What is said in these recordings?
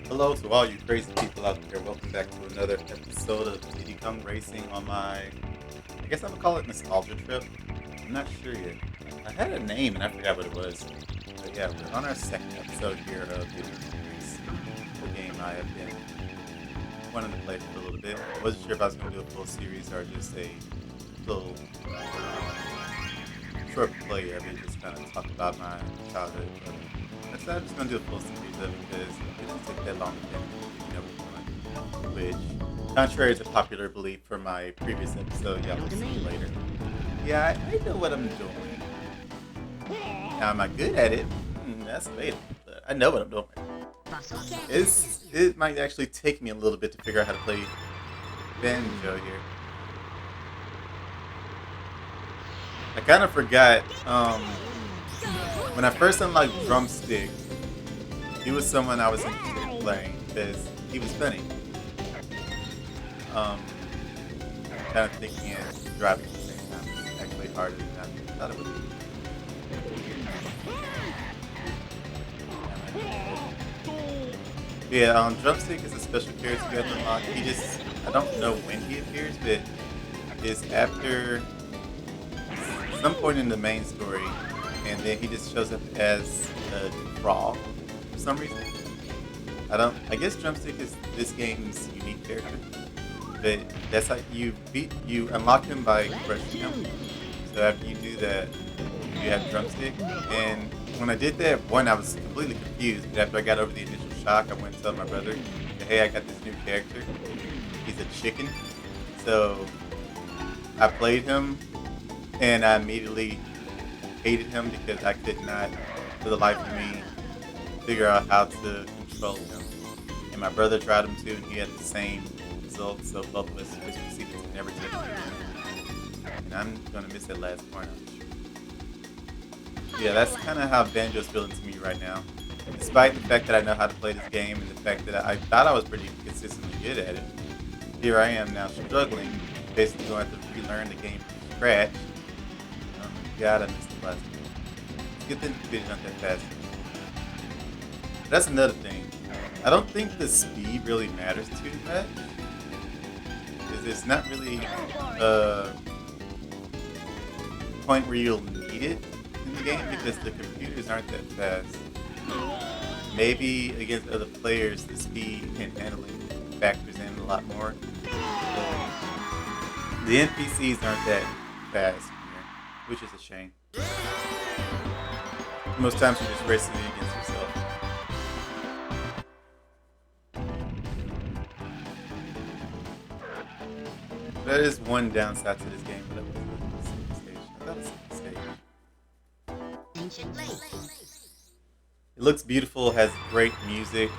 Hello to all you crazy people out there. Welcome back to another episode of Diddy Racing on my, I guess I'm gonna call it nostalgia trip. I'm not sure yet. I had a name and I forgot what it was. But yeah, we're on our second episode here of Diddy Race, the game I have been wanting to play for a little bit. I wasn't sure if I was gonna do a full series or just a little short play of it, just kind of talk about my childhood. I'm just gonna do a full series of it because it doesn't take that long to finish, which, contrary to popular belief from my previous episode, y'all will see later. Yeah, I know what I'm doing. Now, am I good at it? That's later, but I know what I'm doing. It might actually take me a little bit to figure out how to play banjo here. I kind of forgot, when I first unlocked Drumstick, he was someone I was interested in playing because he was funny. Kind of thinking and driving at the same time. It's actually harder than I thought it would be. Yeah, Drumstick is a special character you have to unlock. I don't know when he appears, but it's after some point in the main story, and then he just shows up as a frog for some reason. I guess Drumstick is this game's unique character, but that's how you unlock him by crushing him. So after you do that, you have Drumstick, and when I did that, I was completely confused, but after I got over the initial shock, I went and told my brother, hey, I got this new character. He's a chicken. So I played him, and I immediately hated him because I could not, for the life of me, figure out how to control him. And my brother tried him too, and he had the same results, so both of us just proceeded to never touch him. And I'm gonna miss that last point. Yeah, that's kind of how Banjo's feeling to me right now. Despite the fact that I know how to play this game and the fact that I thought I was pretty consistently good at it, here I am now struggling, basically going to have to relearn the game from scratch. God, I missed the last one. Let's get the video not that fast. That's another thing. I don't think the speed really matters too much. Because it's not really a point where you'll need it in the game because the computers aren't that fast. Maybe against other players, the speed and handling factors in a lot more. The NPCs aren't that fast here, which is a shame. Most times you're just racing against yourself. That is one downside to this game, but that was the second stage. I thought it was the second stage. Ancient Lake. It looks beautiful, has great music,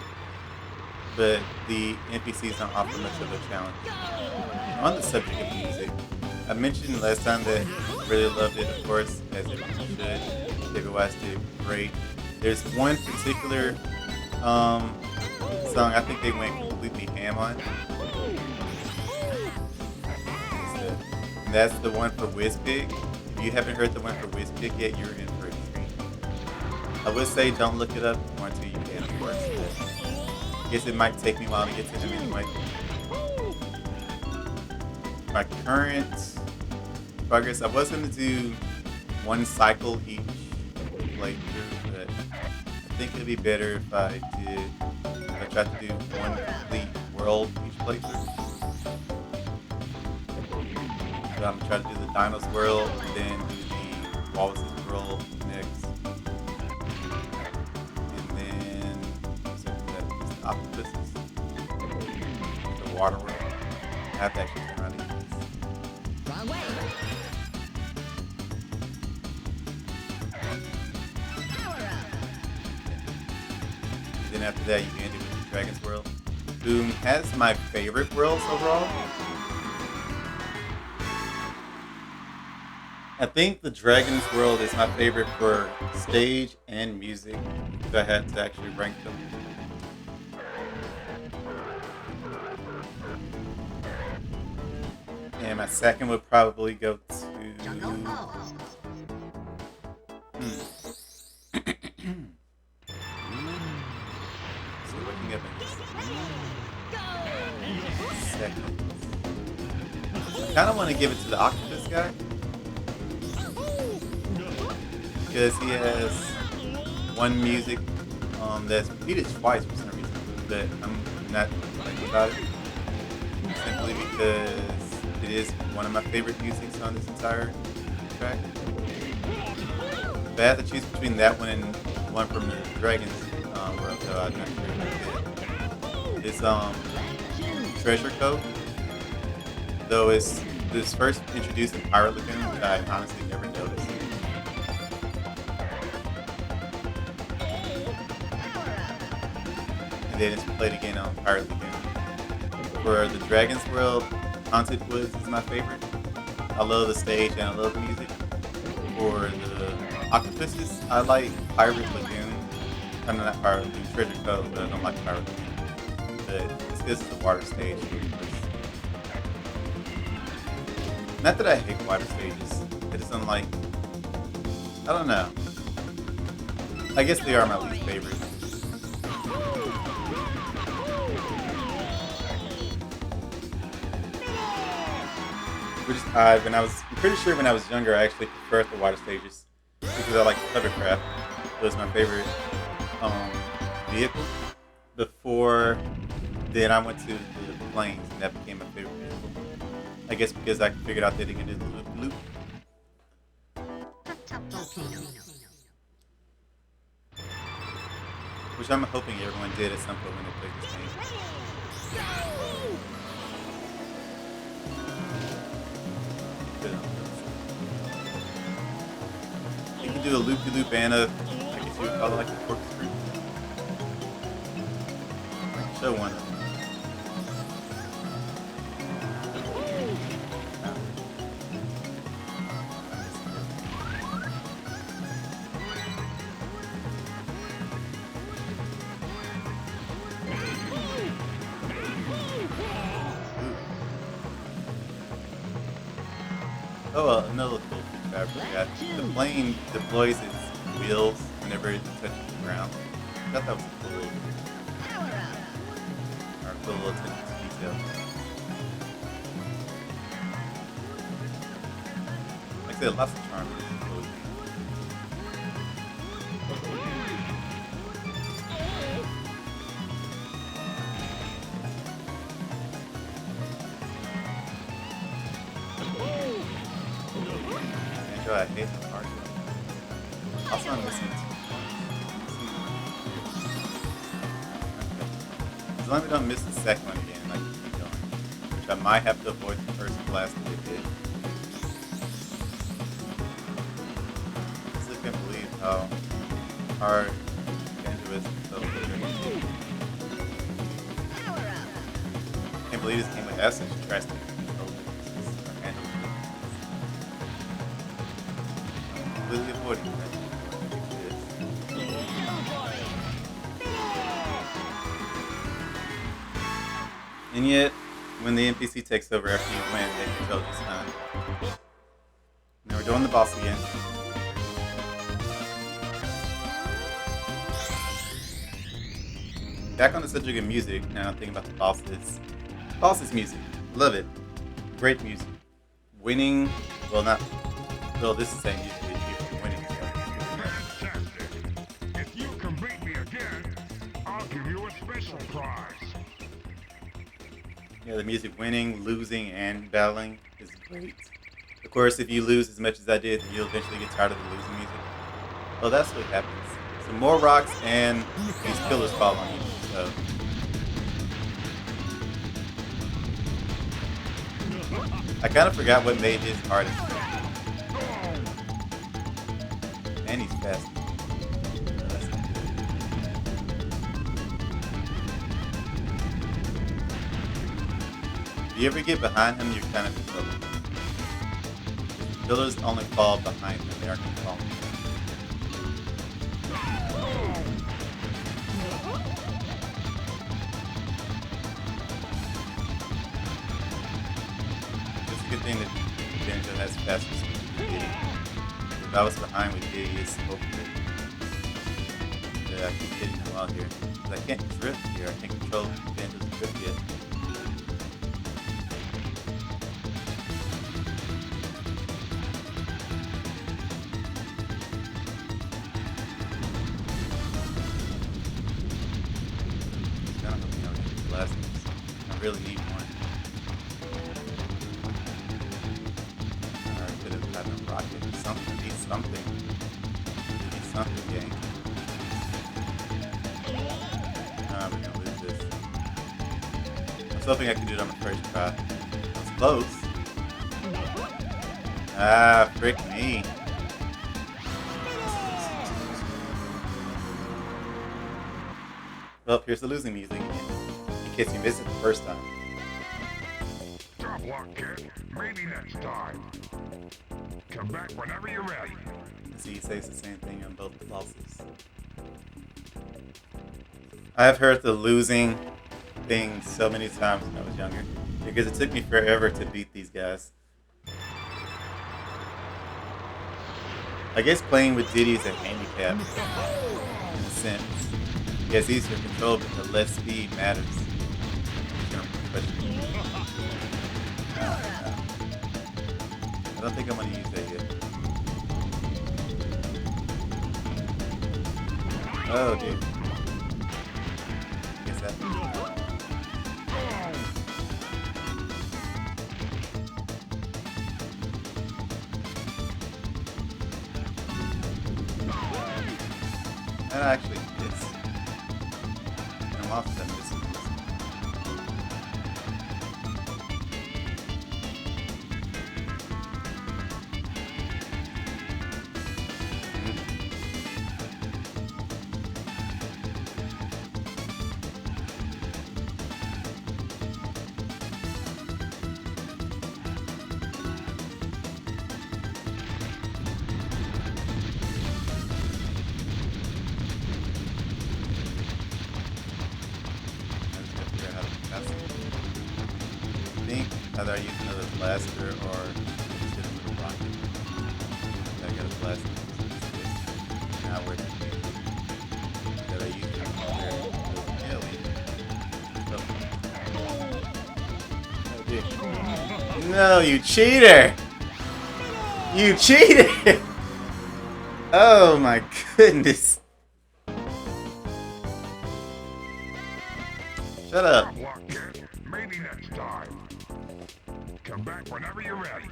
but the NPCs don't offer much of a challenge. On the subject of music, I mentioned last time that I really loved it, of course, as everyone should. David Wise did great. There's one particular song I think they went completely ham on. And that's the one for Wizpig. If you haven't heard the one for Wizpig yet, you're in for a treat. I would say don't look it up until you can, of course. I guess it might take me a while to get to him anyway. My current progress, I was going to do one cycle each playthrough, but I think it'd be better if I tried to do one complete world each playthrough. So I'm going to try to do the Dinos world, and then do the Walrus's world next. And then, the octopuses. The water world. I have to actually turn around and eat this. Wrong way. Then after that, you end it with the Dragon's World, who has my favorite worlds overall. I think the Dragon's World is my favorite for stage and music, if I had to actually rank them. And my second would probably go to... Jungle Falls. waking up in seconds. I kind of want to give it to the octopus guy because he has one music that's repeated twice for some reason, but I'm not thinking about it simply because it is one of my favorite musics on this entire track. If I have to choose between that one and one from the Dragons World, though, I'm not sure. It's Treasure Cove, though it's first introduced in Pirate Lagoon, which I honestly never noticed. And then it's played again on Pirate Lagoon. For the Dragons World, Haunted Woods is my favorite. I love the stage and I love the music. For the octopuses, I like Pirate Lagoon. I'm not Pirate Lagoon, Treasure Cove, but I don't like Pirate Lagoon. But it's because it's the water stage. Not that I hate water stages. I just don't like. I don't know. I guess they are my least favorite. Which is odd. I'm pretty sure when I was younger, I actually preferred the water stages because I like hovercraft. It was my favorite vehicle. Before then, I went to the planes, and that became my favorite vehicle. I guess because I figured out that it could do the loop-loop. Which I'm hoping everyone did at some point when they played this game. You can do a loop-de-loop and a, I guess you would call it like a corkscrew. I can show one of them. Oh, another cool feature I forgot. The plane deploys its wheels whenever it touches the ground. I thought that was a cool little attention to detail. Like I said, lots of charm. I hate the part. Also, I'm missing two. As long as I don't miss the second one again, I can keep going. Which I might have to avoid the first blast that they did. I still can't believe how hard Banjo is to tell. I can't believe this game would have such drastic control. Completely avoiding that. And yet, when the NPC takes over after you win, they control this time. Now we're doing the boss again. Back on the subject of music, now I'm thinking about the bosses. Bosses music. Love it. Great music. Winning, well not, well this is the same music. If you can beat me again, I'll give you a special prize. Yeah, the music winning, losing, and battling is great. Of course, if you lose as much as I did, then you'll eventually get tired of the losing music. Well, that's what happens. Some more rocks and these pillars fall on you. So. I kind of forgot what made his hardest. And he's fast. If you ever get behind him, you're kind of in trouble. Pillars only fall behind him, they aren't going to fall. It's a good thing that Banjo has faster speed than Diddy. If I was behind with Diddy, it's hopefully. that I keep hitting the wall here. Because I can't drift here. I can't control Banjo's drift yet. It's kind of hoping I'll get the blasters. I really need one. Or I could have gotten a rocket or something. Need something. Need something, gang. We're gonna lose this. I was hoping I could do it on the first try. It was close. Ah, frick me. Well, here's the losing music again. In case you missed it the first time. Tough luck, kid. Maybe next time. Come back whenever you're ready. See, he says the same thing on both bosses. I've heard the losing thing so many times when I was younger. Because it took me forever to beat these guys. I guess playing with Diddy is a handicap. In a sense. He has easier control, but the less speed matters. I don't think I'm going to use that yet. Oh, dude. I guess that. That actually fits. I'm off to this. Either I use another blaster or just hit him with a rocket. I got a blaster. Now we're gonna be. That I use it. No, you cheater! You cheated! Oh my goodness! Shut up. Maybe next time. Come back whenever you're ready.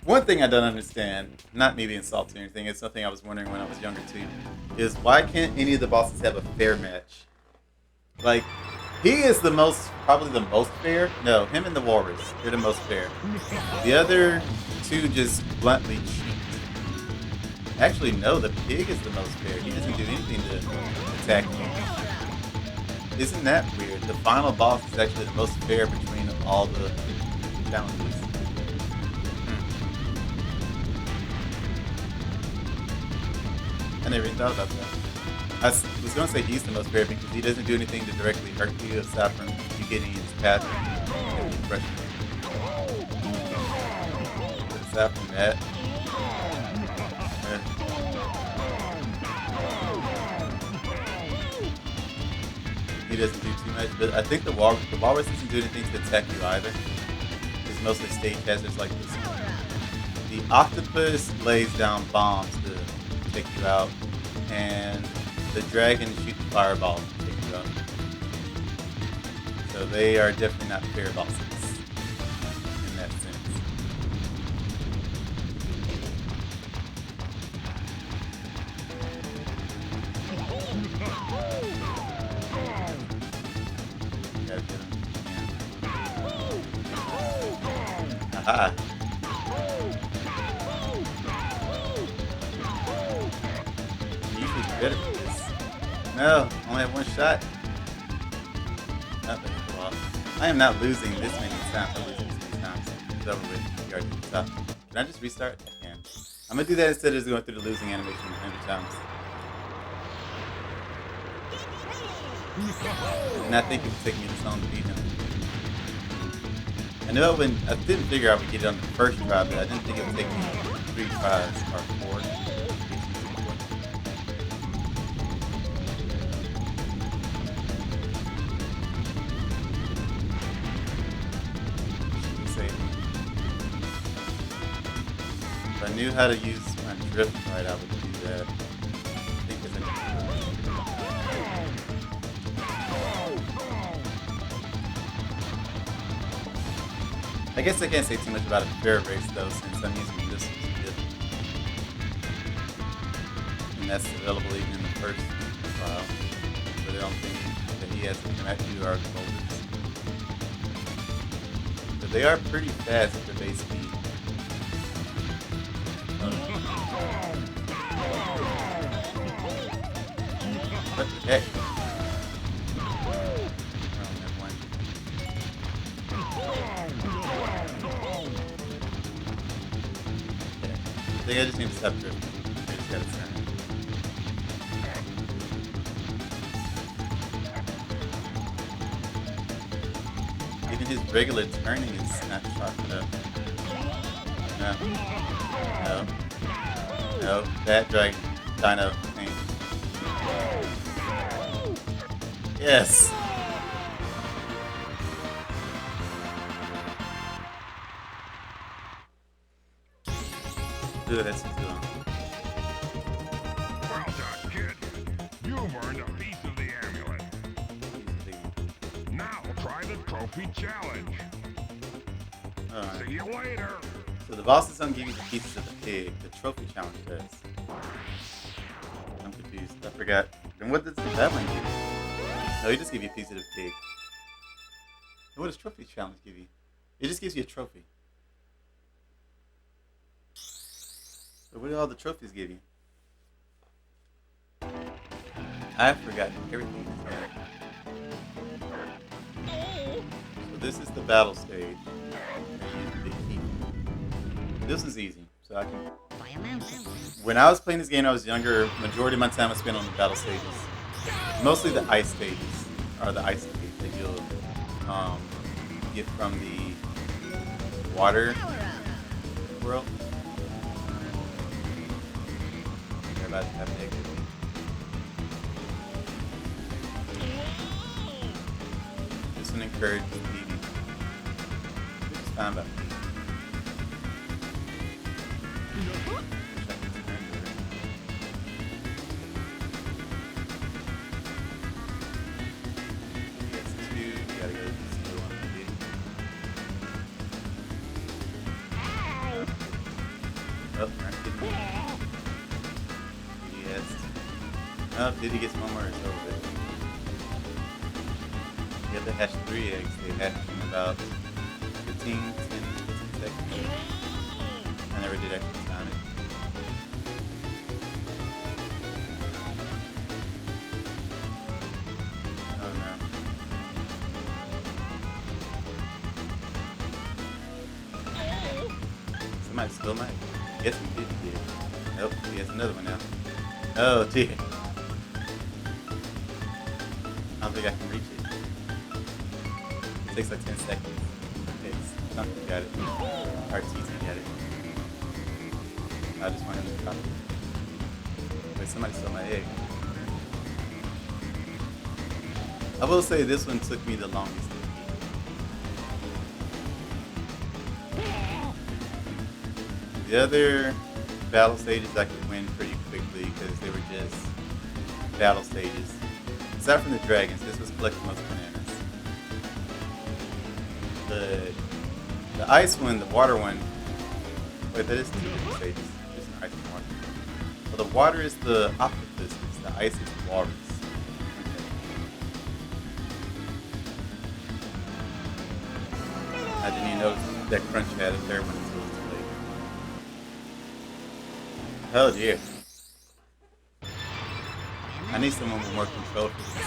One thing I don't understand, not me being salty or anything, it's something I was wondering when I was younger too, is why can't any of the bosses have a fair match? Like, he is probably the most fair. No, him and the Walrus, they're the most fair. The other two just bluntly cheat. Actually, no, the pig is the most fair. He doesn't do anything to attack you. Isn't that weird? The final boss is actually the most fair between all the challenges. I never even thought about that. I was going to say he's the most fair because he doesn't do anything to directly hurt you aside from you getting in his path and depression. But aside from that, he doesn't do too much, but I think the walrus doesn't do anything to attack you either. It's mostly stage hazards like this one. The octopus lays down bombs to take you out, and the dragon shoots fireballs to take you out. So they are definitely not fair bosses in that sense. Aha. You usually be better at this. No, only have one shot. Nothing. I am not losing this many times. I'm losing this many times. It's over with. You already did the top. Can I just restart? I can. I'm gonna do that instead of just going through the losing animation 100 times. And I think it would take me this long to beat him. I know I didn't figure I would get it on the first try, but I didn't think it would take me 3 tries or 4. knew how to use my drift right, I would do that. I think it's I guess I can't say too much about a fair race though, since I'm using this dip. And that's available even in the first trial. But I don't think that he has to connect to our boulders. But they are pretty fast at their base speed. What the heck? I think I just need to stop drifting. I just gotta turn. Even his regular turning is not sharp enough. No. No. That dragon. Dino thing. Yes! Dude, that's too long. Well done, kid. You've earned a piece of the amulet. Now try the trophy challenge. Alright. See you later. So the bosses don't give you the pieces of the pig. The trophy challenge does. I'm confused. I forgot. Then what does the battling give you? No, he just give you a piece of the pig. And what does trophy challenge give you? It just gives you a trophy. So what do all the trophies give you? I've forgotten everything. So this is the battle stage. This is easy, so I can. When I was playing this game, I was younger. Majority of my time was spent on the battle stages. Mostly the ice stages, or the ice stages that you'll get from the water world. They're about to have an egg. This one encourages Diddy. Which is fine by me. Oh, yes. Oh, Diddy gets one more, it's over. You have to hatch 3 eggs. They hatch in about 15 seconds. I never did actually time it. Oh no. Somebody stole my egg. Yes, he did. Nope, he has another one now. Oh dear. I don't think I can reach it. It takes like 10 seconds. It's something got it. RTT got it. I just wanted to drop it. Wait, somebody stole my egg. I will say this one took me the longest. The other battle stages I could win pretty quickly because they were just battle stages. Aside from the dragons, this was collecting most bananas. The ice one, the water one, wait, that is 2 different stages. Just an ice and water. Well, the water is the octopuses, the ice is the walrus. I didn't even notice that Crunch had a third one until it was too late. Oh dear. I need someone with more control for this.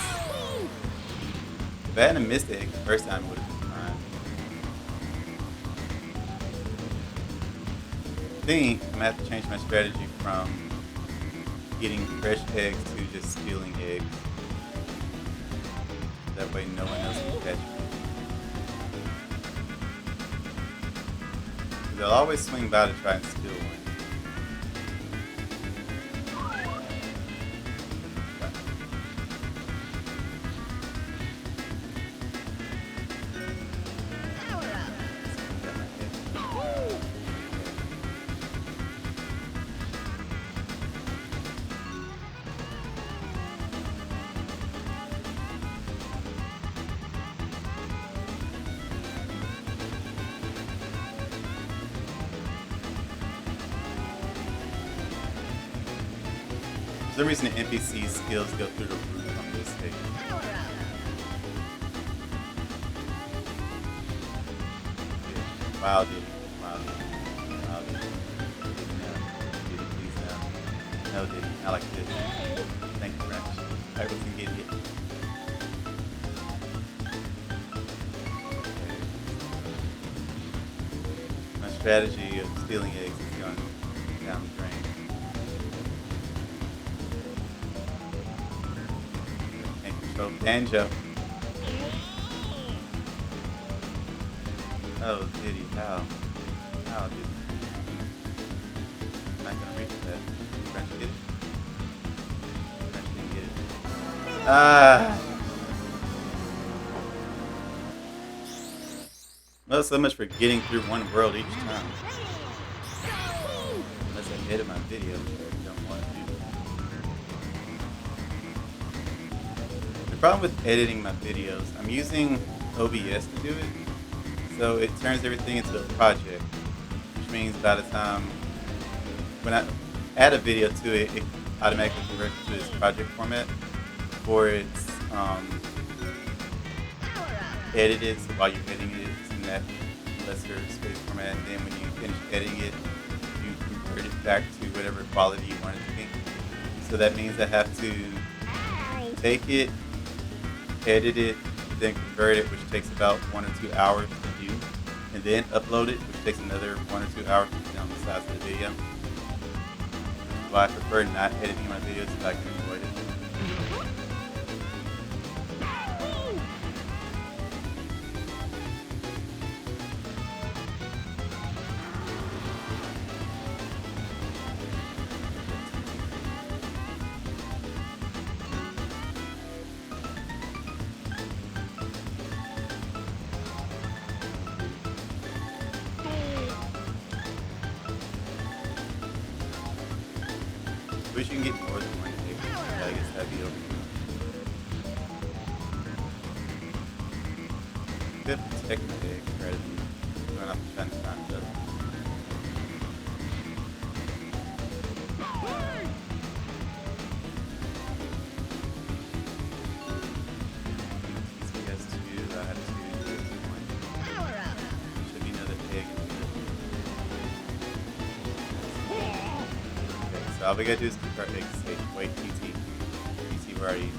If I hadn't missed the egg the first time, it would have been fine. I think I'm gonna have to change my strategy from getting fresh eggs to just stealing eggs. That way no one else can catch me. They'll always swing by to try and steal one. some reason the NPC skills go through the roof on this stage. Wow, Diddy. Wow, Diddy. Wow, Diddy. Diddy, no. Diddy, please, no. No, Diddy. I like this. Thank you, French. I was gonna get hit. My strategy of stealing eggs is going down the drain. Can't control banjo. Oh, Diddy, how? How, Diddy? I'm not gonna reach that. French get it? French didn't get it. Ah! Well, so much for getting through one world each time. Unless I edit my video, which I don't want to do. The problem with editing my videos, I'm using OBS to do it. So it turns everything into a project, which means by the time when I add a video to it, it automatically converts to this project format before it's edited. So while you're editing it, it's in that lesser space format, and then when you finish editing it, you convert it back to whatever quality you want it to be. So that means I have to take it, edit it, then convert it, which takes about 1 or 2 hours to do, and then upload it, which takes another 1 or 2 hours to put on the size of the video. Why I prefer not editing my videos if I can avoid it. I wish you can get more than one egg. Yeah, I guess that'd be over. Good protect my egg rather than going off and trying to find it. He has 2, I have 2, he has 1. Should be another egg in here. So all we gotta do is keep our eggs safe. Wait, TT. TT, where are you?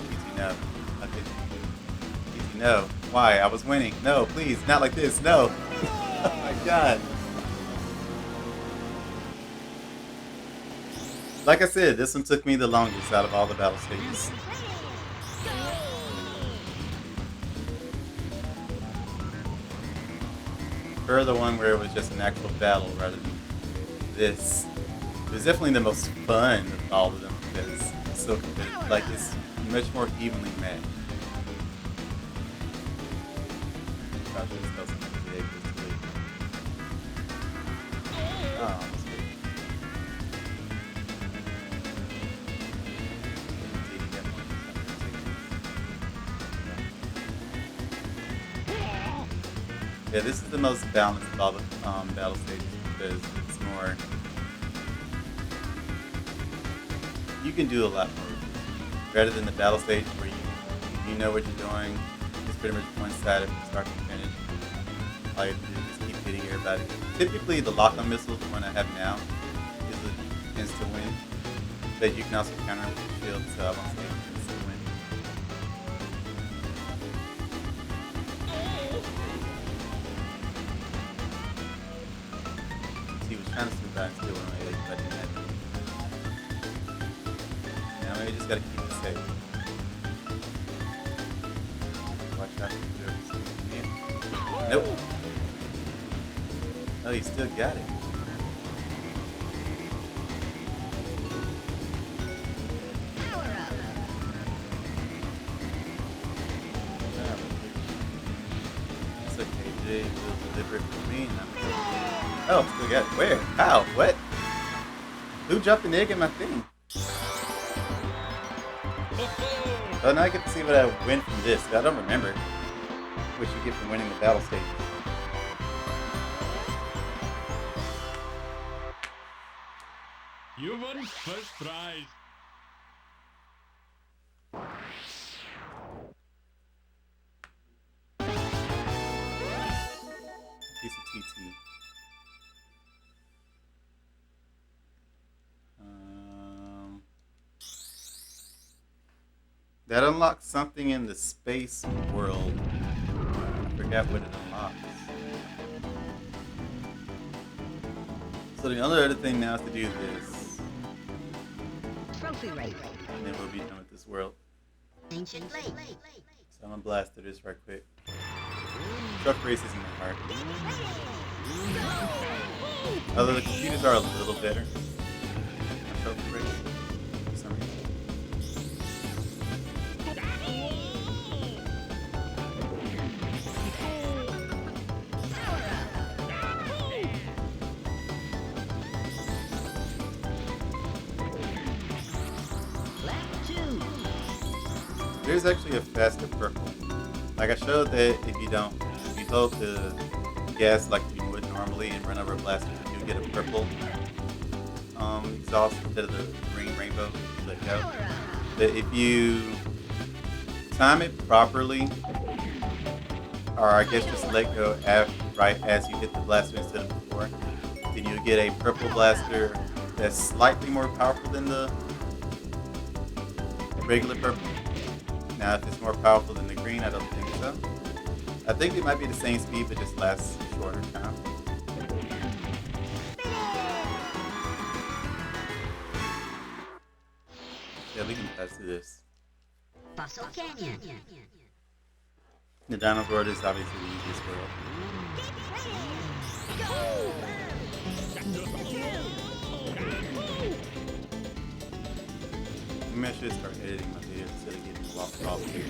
TT, no. Okay. TT, no. Why? I was winning. No, please, not like this. No. Oh my god. Like I said, this one took me the longest out of all the battle stages. For the one where it was just an actual battle rather than this. It was definitely the most fun of all of them because it's so competitive. Like, it's much more evenly matched. Gosh, this does something big. It's really... Oh, almost good. Yeah, this is the most balanced of all the battle stages because it's more... You can do a lot more rather than the battle stage where you know what you're doing. It's pretty much one-sided from start to finish. All you have to do is just keep hitting everybody. Typically, the lock-on missile, the one I have now, is an instant win. But you can also counter with the shield, so I won't say instant win. He was trying to survive and steal one of my eggs, but I didn't have to. Now we just gotta keep it safe. Watch out for the Nope. Oh, you still got it. It's okay, Jay will deliver it for me. Oh, still got it. Where? How? What? Who dropped an egg in my thing? Oh, now I get to see what I win from this. I don't remember what you get from winning the battle stage. You won first prize. piece of TT. That unlocks something in the space world. I forgot what it unlocks. So the only other thing now is to do this. Trophy race. And then we'll be done with this world. Ancient lake. So I'm gonna blast through this right quick. Truck race isn't that hard. Although the computers are a little better. Trophy race. For some reason. There's actually a faster purple. Like I showed that if you hold the gas like you would normally and run over a blaster, you get a purple exhaust instead of the green rainbow if you let go. But if you time it properly, or I guess just let go right as you hit the blaster instead of before, then you'll get a purple blaster that's slightly more powerful than the regular purple. Now, if it's more powerful than the green, I don't think so. I think it might be the same speed, but just lasts shorter time. Yeah, we can pass through this. Fossil Canyon. The Dinosaur world is obviously the easiest world. Maybe I should start editing my videos instead of getting walked off here.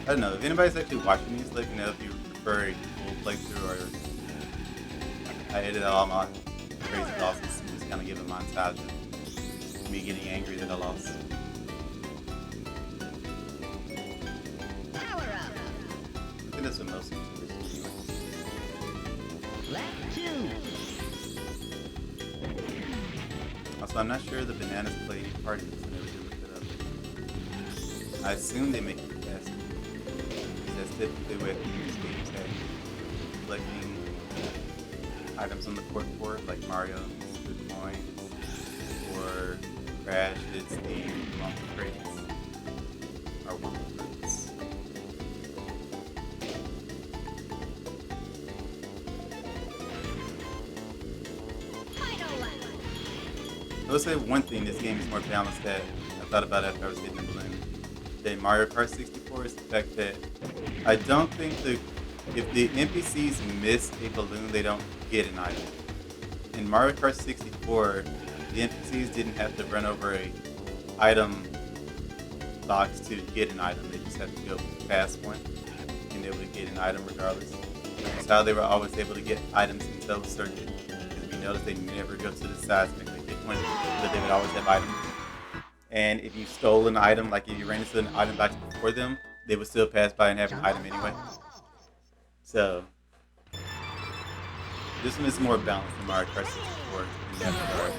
I don't know, if anybody's actually watching these, let me know if you prefer a full playthrough or I edit all my crazy losses and just kind of give a montage of me getting angry that I lost. I think that's what most YouTubers do anyway. Also, I'm not sure the bananas play any part in this. I never did look it up. I assume they make it faster. Because that's typically what these games have. Collecting items on the board, like Mario, good coins, or Crash, it's the Wumpa crates. Or Wumpa fruits. I will say one thing, this game is more balanced that I thought about after I was hitting the balloon than Mario Kart 64 is the fact that I don't think if the NPCs miss a balloon, they don't get an item. In Mario Kart 64, the NPCs didn't have to run over a item box to get an item. They just had to go past one and they would get an item regardless. That's how they were always able to get items in those circuits. Because we noticed they never go to the sides and they get one, but they would always have items. And if you stole an item, like if you ran into an item box before them, they would still pass by and have an item anyway. So this one is more balanced than Mario Kart 64 in that regard.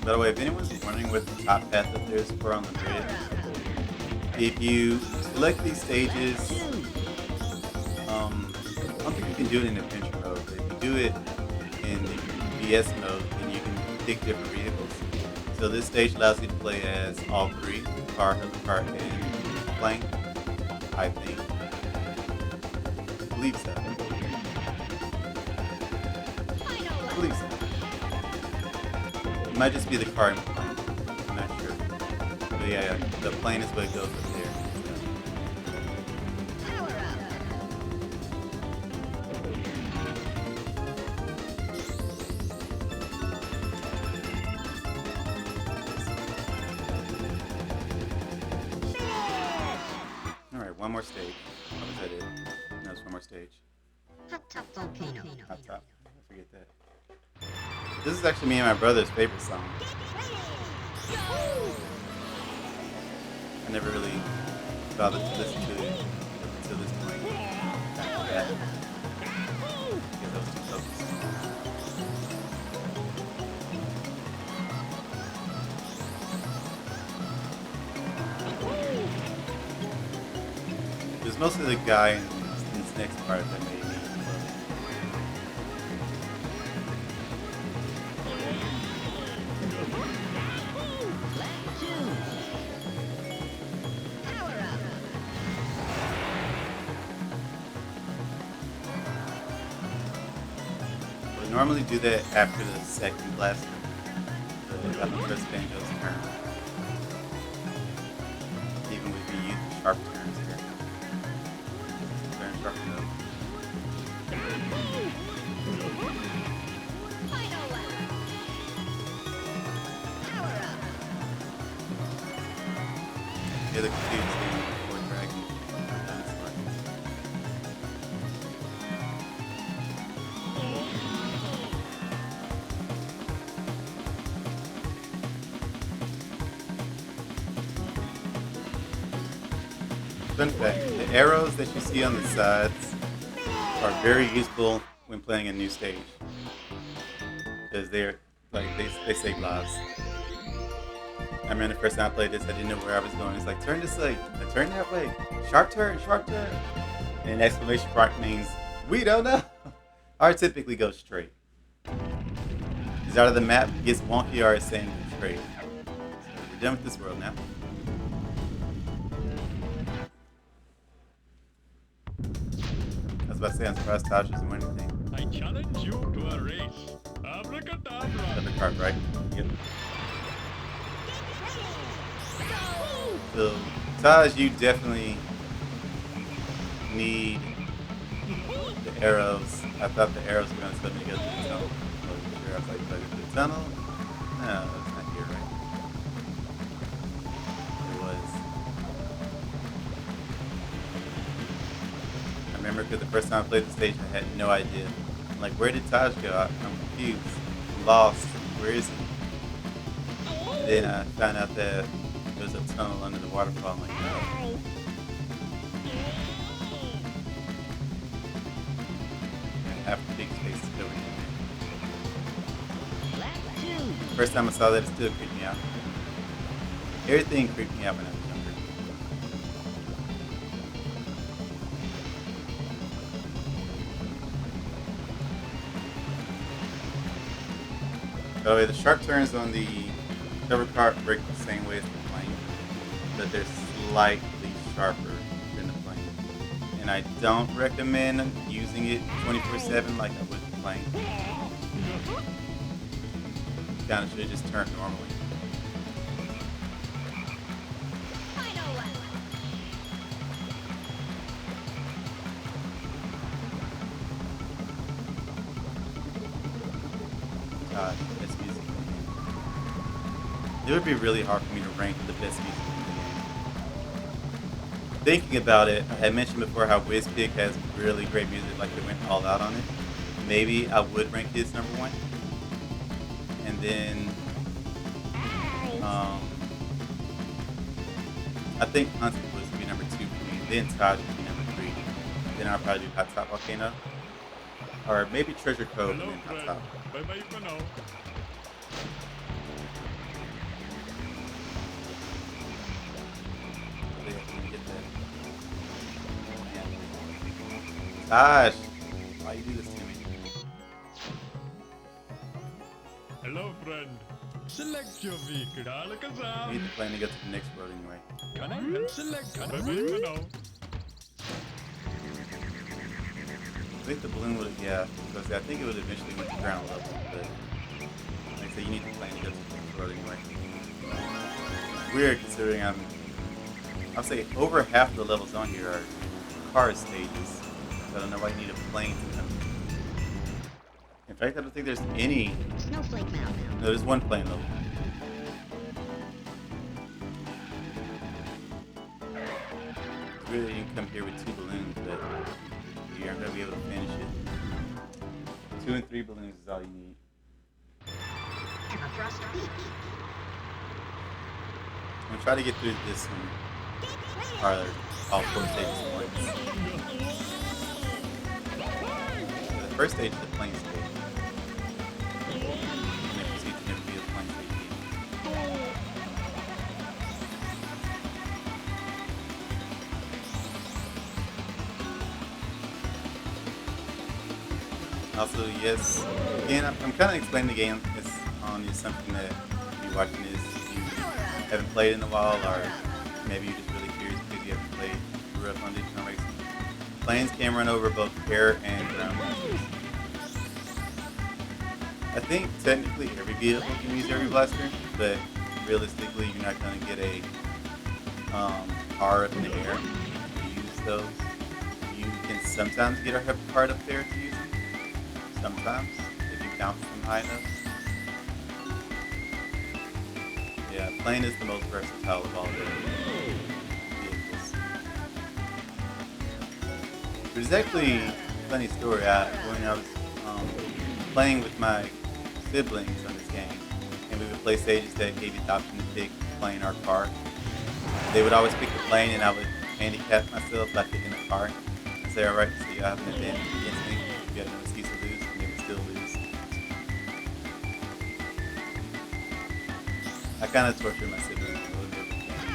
By the way, if anyone's wondering what the top path up there is for on the grid, if you select these stages, I don't think you can do it in adventure mode, but if you do it in the BS mode, then you can pick different vehicles. So this stage allows you to play as all three, car, helicopter, and plane, I think. I believe so. I believe so. It might just be the car and the plane. I'm not sure. But yeah, the plane is what goes up there. Alright, one more stage. What was that it? No, it's one more stage. Hot Top Volcano. Hot Top. I forget that. This is actually me and my brother's favorite song. I never really bothered to listen to it that. Because I was too focused. It was mostly the guy in this next part that made me float. We normally do that after the second blaster, after the first banjo's turn. Even if we use the sharp turns here. Turn sharp nose. Yeah, the confused thing before dragon. That's fine. Fun fact, the arrows that you see on the sides are very useful when playing a new stage. Because they're, like, they save lives. I remember the first time I played this, I didn't know where I was going. It's like, turn this way, turn that way, sharp turn, sharp turn. And an exclamation mark means, we don't know. Or typically go straight. Because out of the map, it gets wonky or it's saying go straight. So we're done with this world now. I was about to say, I'm surprised Taj doesn't win anything. I challenge you to a race. Abracadabra. Another card, right? Yep. So, Taj, you definitely need the arrows. I thought the arrows were going to let me go through the tunnel. I wasn't sure. I was like, through the tunnel? No, it's not here, right? It was. I remember because the first time I played the stage, I had no idea. I'm like, where did Taj go? I'm confused. I'm lost. Where is he? And then I found out that there's a tunnel under the waterfall. I'm like, no. And half the big space is going in. First time I saw that, it still creeped me out. Everything creeped me out when I was younger. By the way, the sharp turns on the cover card break the same way as the plane, but they're slightly sharper than the plane. And I don't recommend using it 24/7 like I would the plane. You kind of should just turn normally. God, best music in the game. It would be really hard for me to rank the best music in the game. Thinking about it, I had mentioned before how WizKick has really great music, like they went all out on it. Maybe I would rank his number one. And then, I think Hunted was be number 2 for me. Then Taj would be number 3. Then I'll probably do Hot Top Volcano. Or maybe Treasure Cove and Hello, then Hot friend. Top. Bye-bye for now. Gosh, why you do this to me? Hello, friend. Select your vehicle, I need Alakazam. the plane to get to the next world anyway. Can I select? Bye-bye for now. I think the balloon would have, yeah, because I think it would eventually went to ground level, but like I said, you need the plane to get to the next world anyway. Weird considering I'll say over half the levels on here are car stages. So I don't know why you need a plane to come. In fact, I don't think there's any. Snowflake Mountain. No, there's one plane level. It's weird that you can come here with 2 balloons, but you aren't going to be able to finish it. 2 and 3 balloons is all you need. Everfrost Peak. I'm going to try to get through this one. Or all 4 stages at once. first stage is the plane stage. And then proceed to never be a plane stage again. Also, yes, again, I'm kind of explaining the game on the assumption that if you're watching this, you haven't played in a while, or maybe you're just really curious because you haven't played, grew up on digital racing. Planes can run over both air and ground blasters. I think technically every vehicle can use every blaster, but realistically, you're not going to get a car up in the air to use those. You can sometimes get a car up there to use them. Sometimes, if you count them high enough. Yeah, plane is the most versatile of all the vehicles. There's actually a funny story. When I was playing with my siblings on this game, and we would play stages that gave you the option to pick plane or car. They would always pick the plane, and I would handicap myself by picking the car and say, "Alright, so you have an advantage against me. You have no excuse to lose," and they would still lose. I kind of tortured my siblings a little bit with the game,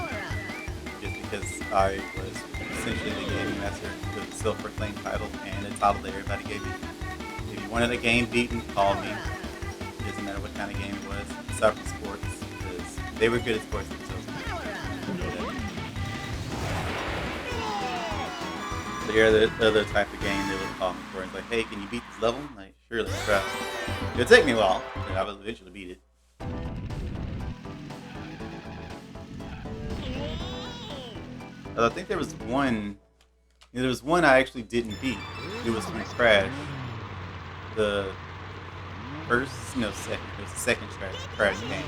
just because I was essentially the gaming master with the self-proclaimed title and a title that everybody gave me. If you wanted a game beaten, call me. It doesn't matter what kind of game it was. Aside from sports, because they were good at sports themselves. But yeah, the other type of game they would call me for. It's like, "Hey, can you beat this level?" I'm like, "Sure, let's try." It'll take me a while, but I will eventually beat it. I think there was one I actually didn't beat. It was from Crash. The second. It was the second Crash game.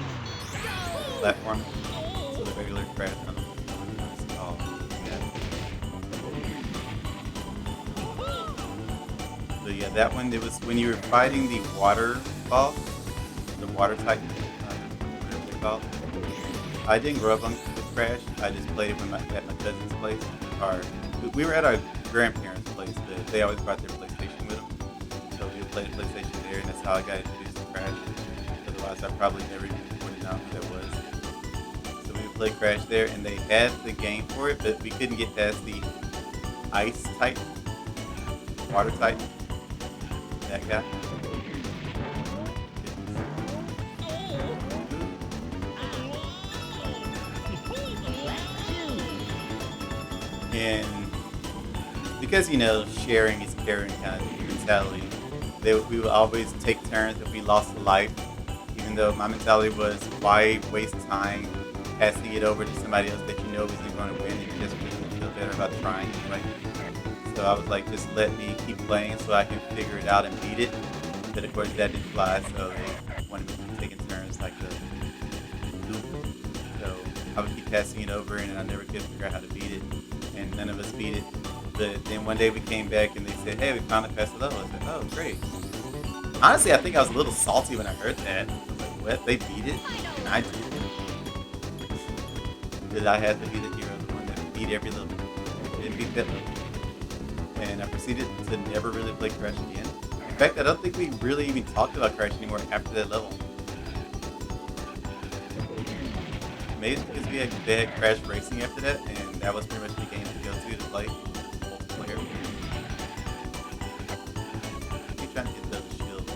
Platform. So the regular Crash. I don't know what it's called. Yeah. So yeah, that one. It was when you were fighting the water boss, the water titan. Whatever they call it. I didn't grow up with Crash. I just played it at my cousin's place. We were at our grandparents' place, but they always brought their PlayStation with them. So we would play the PlayStation there, and that's how I got introduced to Crash. Otherwise, I probably never even would have known who that was. So we would play Crash there, and they had the game for it, but we couldn't get past the Ice Titan, Water Titan. That guy. And because, sharing is caring kind of mentality, we would always take turns if we lost a life, even though my mentality was, why waste time passing it over to somebody else that you know isn't going to win, and you just feel better about trying anyway. So I was like, just let me keep playing so I can figure it out and beat it. But of course that didn't fly, so they wanted me to be taking turns like the loop. So I would keep passing it over, and I never could figure out how to beat it. And none of us beat it. But then one day we came back and they said, "Hey, we finally passed the level." I said, "Oh, great." Honestly, I think I was a little salty when I heard that. I was like, what? They beat it? And I did. Because I had to be the hero, the one that beat every level. I didn't beat that level. And I proceeded to never really play Crash again. In fact, I don't think we really even talked about Crash anymore after that level. Maybe it's because we had Crash Racing after that, and that was pretty much the game to go to play multiplayer. Keep trying to get the shield.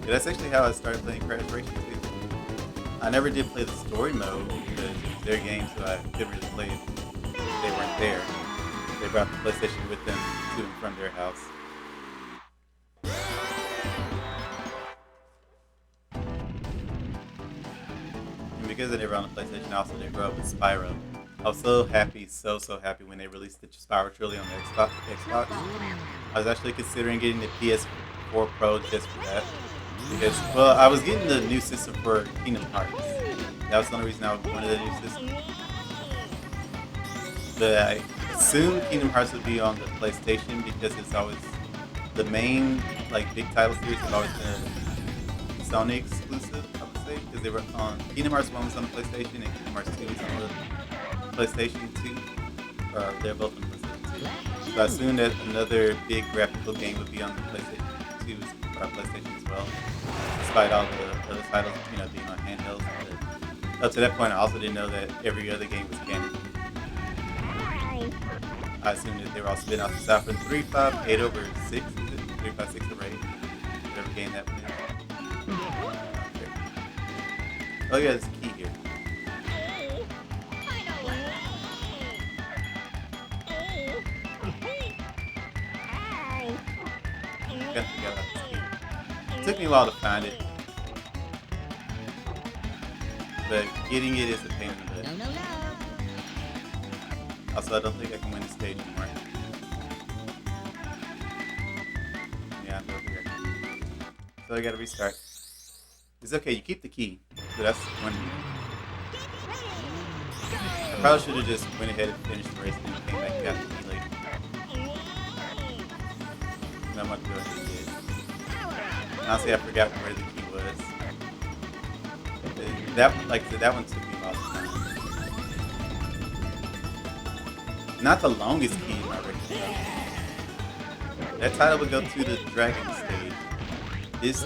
Yeah, that's actually how I started playing Crash Racing too. I never did play the story mode because it was their game, so I couldn't really play it. They weren't there. They brought the PlayStation with them to and from their house. Because I never on the PlayStation, I also didn't grow up with Spyro. I was so happy when they released the Spyro Trilogy on the Xbox. I was actually considering getting the PS4 Pro just for that. Because, well, I was getting the new system for Kingdom Hearts. That was the only reason I wanted the new system. But I assumed Kingdom Hearts would be on the PlayStation because it's always the main, big title series have always been a Sony exclusive. Because they were on Kingdom Hearts 1 was on the PlayStation and Kingdom Hearts 2 was on the PlayStation 2. they're both on PlayStation 2. So I assumed that another big graphical game would be on the PlayStation 2 or PlayStation as well, despite all the other titles, being on handhelds. But up to that point, I also didn't know that every other game was canon. I assumed that they were all spin off the South from 3, 5, 8 over 6, is it? 3, 5, 6 over 8. Whatever game that one is. Okay. Oh yeah, there's a key here. Gotta forget about this key. It took me a while to find it. But getting it is a pain in the butt. No, no, no. Also, I don't think I can win the stage anymore. Yeah, I'm over here. So I gotta restart. It's okay, you keep the key. So that's one. I probably should have just went ahead and finished the race and then came back and got the key later. And I'm about to go ahead and get it. Honestly, I forgot where the key was. That one took me a while to find. Not the longest key in my record. That title would go to the dragon stage. This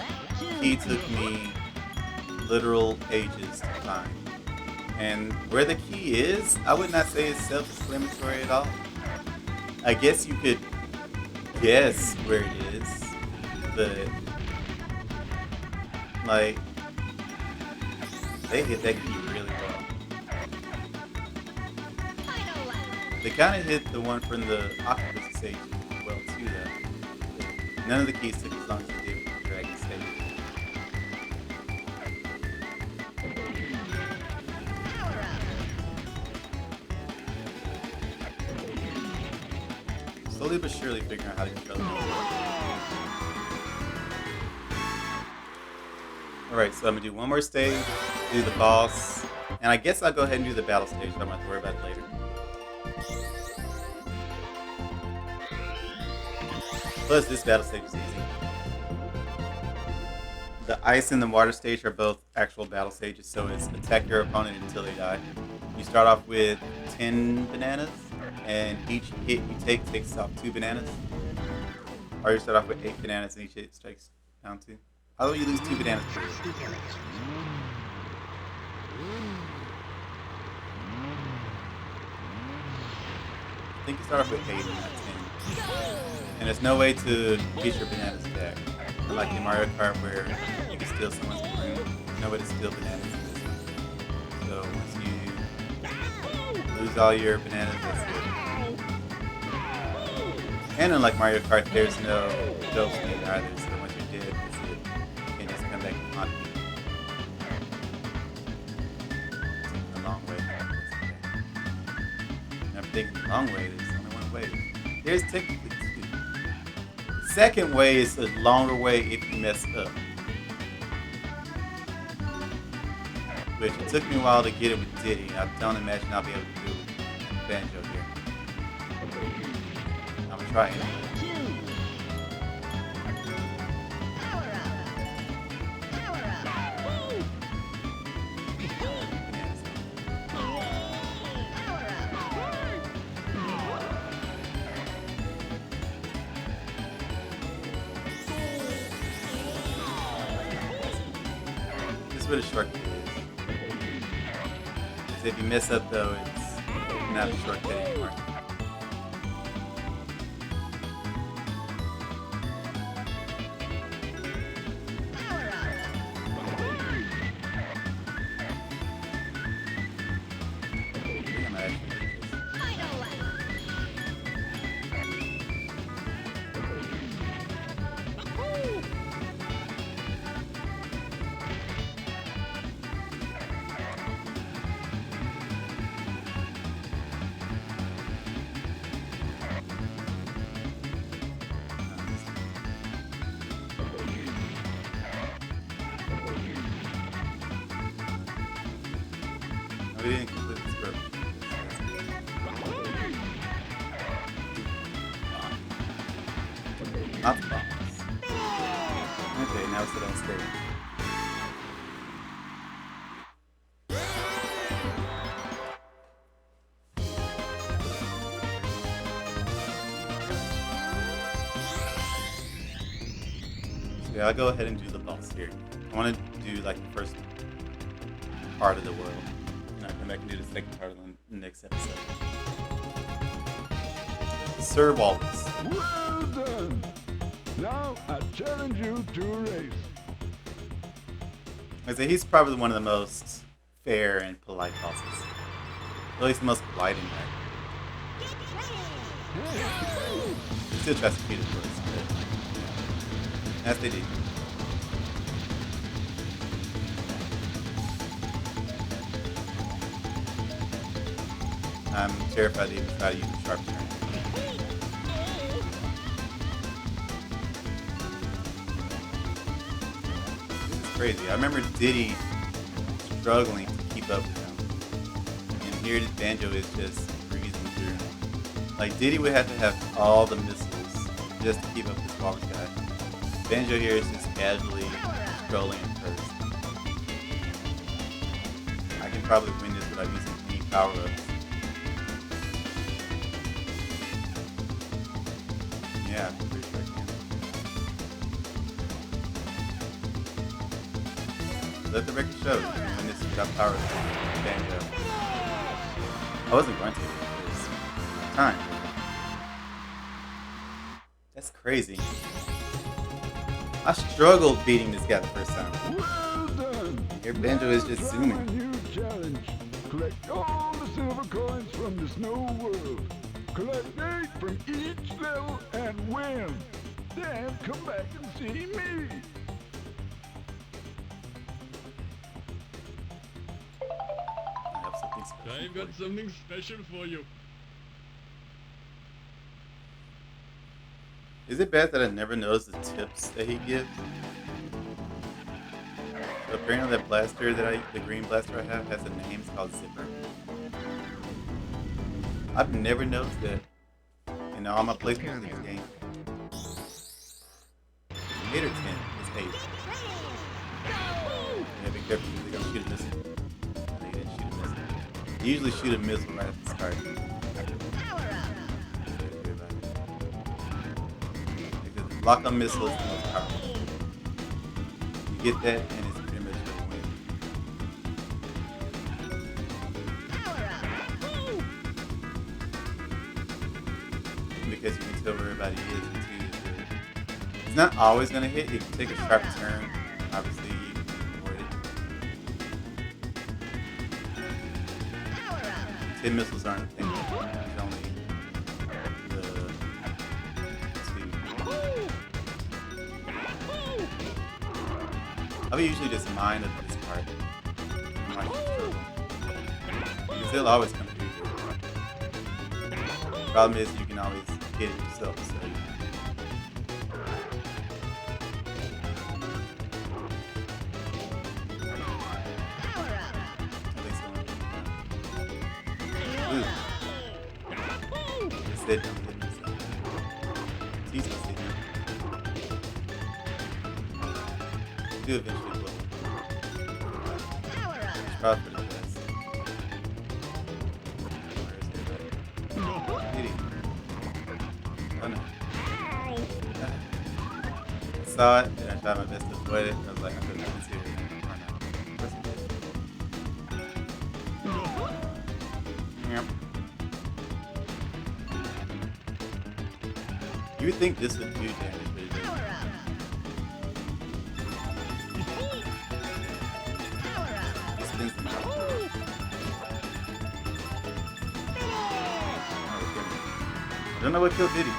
key took me literal ages to find. And where the key is, I would not say it's self-explanatory at all. I guess you could guess where it is, but like they hit that key really well. They kind of hit the one from the octopus stage well too, though. None of the keys took as long as they did with the dragon stage. Slowly but surely figuring out how to control it. Alright, so I'm going to do one more stage, do the boss, and I guess I'll go ahead and do the battle stage, so I'm going to have to worry about it later. Plus, this battle stage is easy. The ice and the water stage are both actual battle stages, so it's attack your opponent until they die. You start off with 10 bananas, and each hit you take takes off 2 bananas. Or you start off with 8 bananas, and each hit strikes down 2. Although you lose 2 bananas per hit. I think you start off with 8 and not 10. And there's no way to get your bananas back. Unlike in Mario Kart where you can steal someone's balloon, there's no way to steal bananas in this one. So once you lose all your bananas, that's it. And unlike Mario Kart, there's no ghost thing either, so once you're dead, that's it. You can just come back and haunt me. Taking a long way. And I'm thinking the long way, there's only one way. There's technically 2. The second way is a longer way if you mess up. Which it took me a while to get it with Diddy. I don't imagine I'll be able to do it with Banjo here. I'm gonna try anyway. This is where the shortcut is. Because if you mess up though, it's not a shortcut anymore. We didn't complete the script. Lots of bombs. Okay, now it's the last stage. Yeah, I'll go ahead and do the boss here. I want to do like the first part of the world, and I'll come back and do the second part of the next episode. Sir Wallace. Well done. Now I challenge you to a race. I say he's probably one of the most fair and polite bosses. At least the most polite in there. He still tries to beat it first, but as they do. I'm terrified to even try to use a sharp turn. This is crazy. I remember Diddy struggling to keep up with him. And here Banjo is just breezing through. Like Diddy would have to have all the missiles just to keep up with this Wallace guy. Banjo here is just casually strolling at first. I can probably win this without using any power-ups. Yeah, I'm pretty sure I can. Let the record show when this got power to Banjo. I wasn't going to. It was time. That's crazy. I struggled beating this guy the first time. Well done. Here Banjo is just Try zooming. my new challenge. Collect all the silver coins from the snow world. Collect 8 from each level and win. Then come back and see me. I have something special I've for got you. something special for you. Is it bad that I never noticed the tips that he gives? So apparently that blaster the green blaster I have has a name. It's called Zipper. I've never noticed that in all my playthroughs of this game. 8 or 10 is 8. Yeah, be careful because they're gonna shoot a missile. No, you didn't shoot a missile. You usually shoot a missile right at the start. Because lock on missile is the most powerful. You get that and it's pretty much your win. Because you can tell where everybody is too. It's not always gonna hit. You can take a sharp turn. Obviously, you can avoid it. 10 missiles aren't a thing. It's only the 2. I would usually just mine up this part. Because they'll always come through here. Problem is you can always hit it yourself. So I think so. Ooh. It said don't hit myself. Teach me to hit. Do eventually blow. It's probably for the best. Where is everybody? Diddy. Oh no. I saw it and I tried my best to avoid it. I was like, I couldn't even see it. Why not? Where's it? Yep. You would think this would do damage, but it doesn't. It spins them out. I don't know what killed Diddy.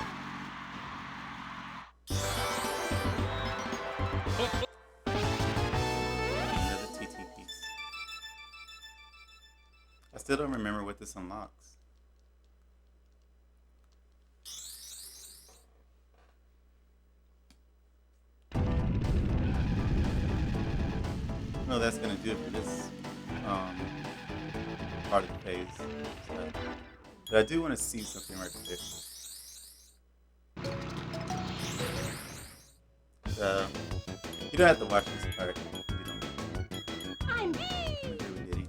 Another TT piece. I still don't remember what this unlocks. No, that's gonna do it for this part of the phase. So, but I do want to see something right there. So, you don't have to watch this part if you don't. I'm gonna do with Diddy.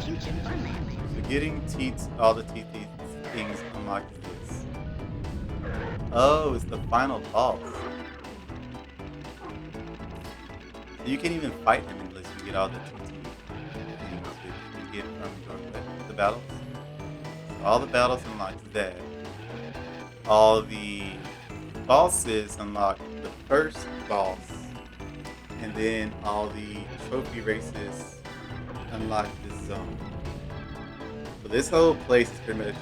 Future Funland. So getting teeth, all the teeth things unlocked this. Oh, it's the final boss. So you can't even fight him unless you get all the TT things that you get from doing the battles. So all the battles unlocked that. All the bosses unlock the first boss. And then all the trophy races unlock this zone. So this whole place is pretty much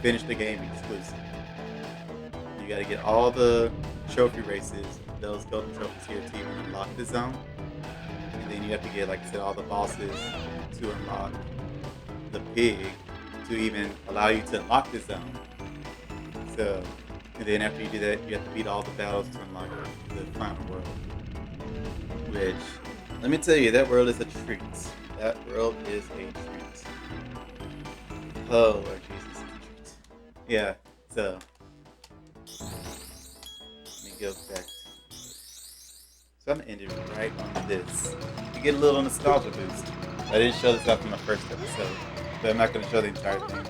finish the game exclusive. You gotta get all the trophy races, those golden trophies here to even unlock the zone. And then you have to get, like I said, all the bosses to unlock the pig to even allow you to unlock the zone. So, and then after you do that, you have to beat all the battles to unlock the final world. Which, let me tell you, that world is a treat. That world is a treat. Oh, Lord Jesus, it's a treat. Yeah, so, let me go back. So I'm going to end it right on this. You get a little nostalgia boost. I didn't show this off in my first episode, but I'm not going to show the entire thing.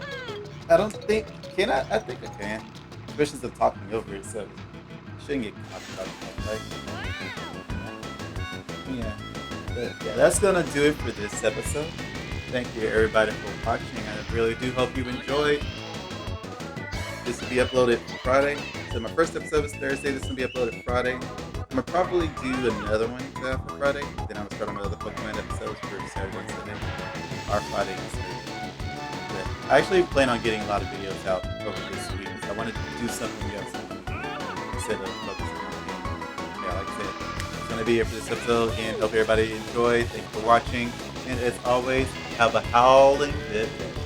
I don't think, can I? I think I can. Especially since I'm talking over it, so I shouldn't get copyrighted, right? Yeah. But yeah, that's going to do it for this episode. Thank you everybody for watching. I really do hope you enjoyed. This will be uploaded Friday. So my first episode is Thursday. This will be uploaded Friday. I'm going to probably do another one for Friday. Then I'm going to start on another Pokemon episodes for Saturday and Sunday. Or Friday and Saturday. But I actually plan on getting a lot of videos out over this week. I wanted to do something else instead of focusing on the game. Yeah, like I said, it's going to be it for this episode. Again, hope everybody enjoyed. Thank you for watching. And as always, have a howling good day.